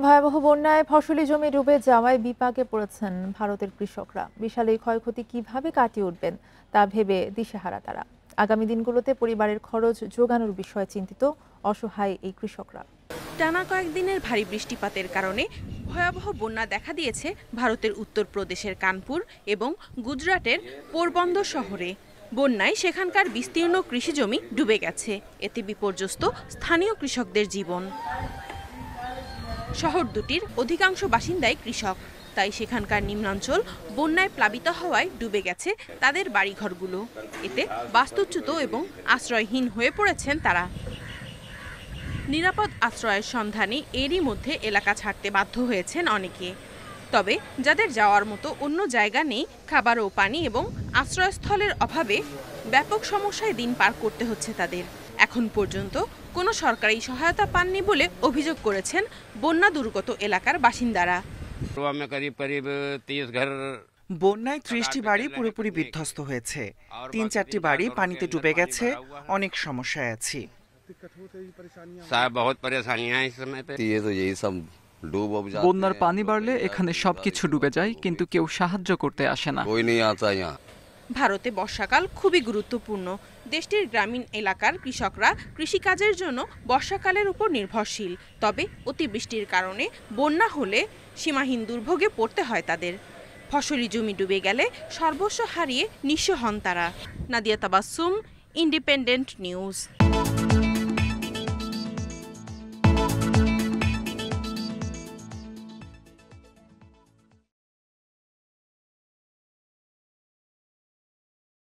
ভয়াবহ বন্যায় ফসলি জমি ডুবে যাওয়ায় বিপাকে পড়েছেন ভারতের কৃষকরা। বিশাল এই ক্ষয়ক্ষতি কিভাবে কাটিয়ে উঠবেন তা ভেবে দিশেহারা তারা। আগামী দিনগুলোতে পরিবারের খরচ জোগানোর বিষয়ে চিন্তিত অসহায় এই কৃষকরা। টানা কয়েকদিনের ভারী বৃষ্টিপাতের কারণে ভয়াবহ বন্যা দেখা দিয়েছে ভারতের উত্তরপ্রদেশের কানপুর এবং গুজরাটের পোরবন্দর শহরে। বন্যায় সেখানকার বিস্তীর্ণ কৃষিজমি ডুবে গেছে। এতে বিপর্যস্ত স্থানীয় কৃষকদের জীবন। শহর দুটির অধিকাংশ বাসিন্দাই কৃষক, তাই সেখানকার নিম্নাঞ্চল বন্যায় প্লাবিত হওয়ায় ডুবে গেছে তাদের বাড়িঘরগুলো। এতে বাস্তুচ্যুত এবং আশ্রয়হীন হয়ে পড়েছেন তারা। নিরাপদ আশ্রয়ের সন্ধানে এরই মধ্যে এলাকা ছাড়তে বাধ্য হয়েছেন অনেকে। তবে যাদের যাওয়ার মতো অন্য জায়গা নেই, খাবার ও পানি এবং আশ্রয়স্থলের অভাবে ব্যাপক সমস্যায় দিন পার করতে হচ্ছে তাদের। এখন পর্যন্ত কোনো সরকারি সহায়তা পাননি বলে অভিযোগ করেছেন বন্যা দুর্গত এলাকার বাসিন্দারা। বন্যায় ৩০টি বাড়ি পুরোপুরি বিধ্বস্ত হয়েছে। ৩-৪টি বাড়ি পানিতে ডুবে গেছে। অনেক সমস্যায় আছি। বন্যার পানি বাড়লে এখানে সবকিছু ডুবে যায়, কিন্তু কেউ সাহায্য করতে আসে না। ভারতে বর্ষাকাল খুবই গুরুত্বপূর্ণ। দেশটির গ্রামীণ এলাকার কৃষকরা কৃষিকাজের জন্য বর্ষাকালের উপর নির্ভরশীল। তবে অতিবৃষ্টির কারণে বন্যা হলে সীমাহীন দুর্ভোগে পড়তে হয় তাদের। ফসলি জমি ডুবে গেলে সর্বস্ব হারিয়ে নিঃস্ব হন তারা। Nadia Tabassum, independent news.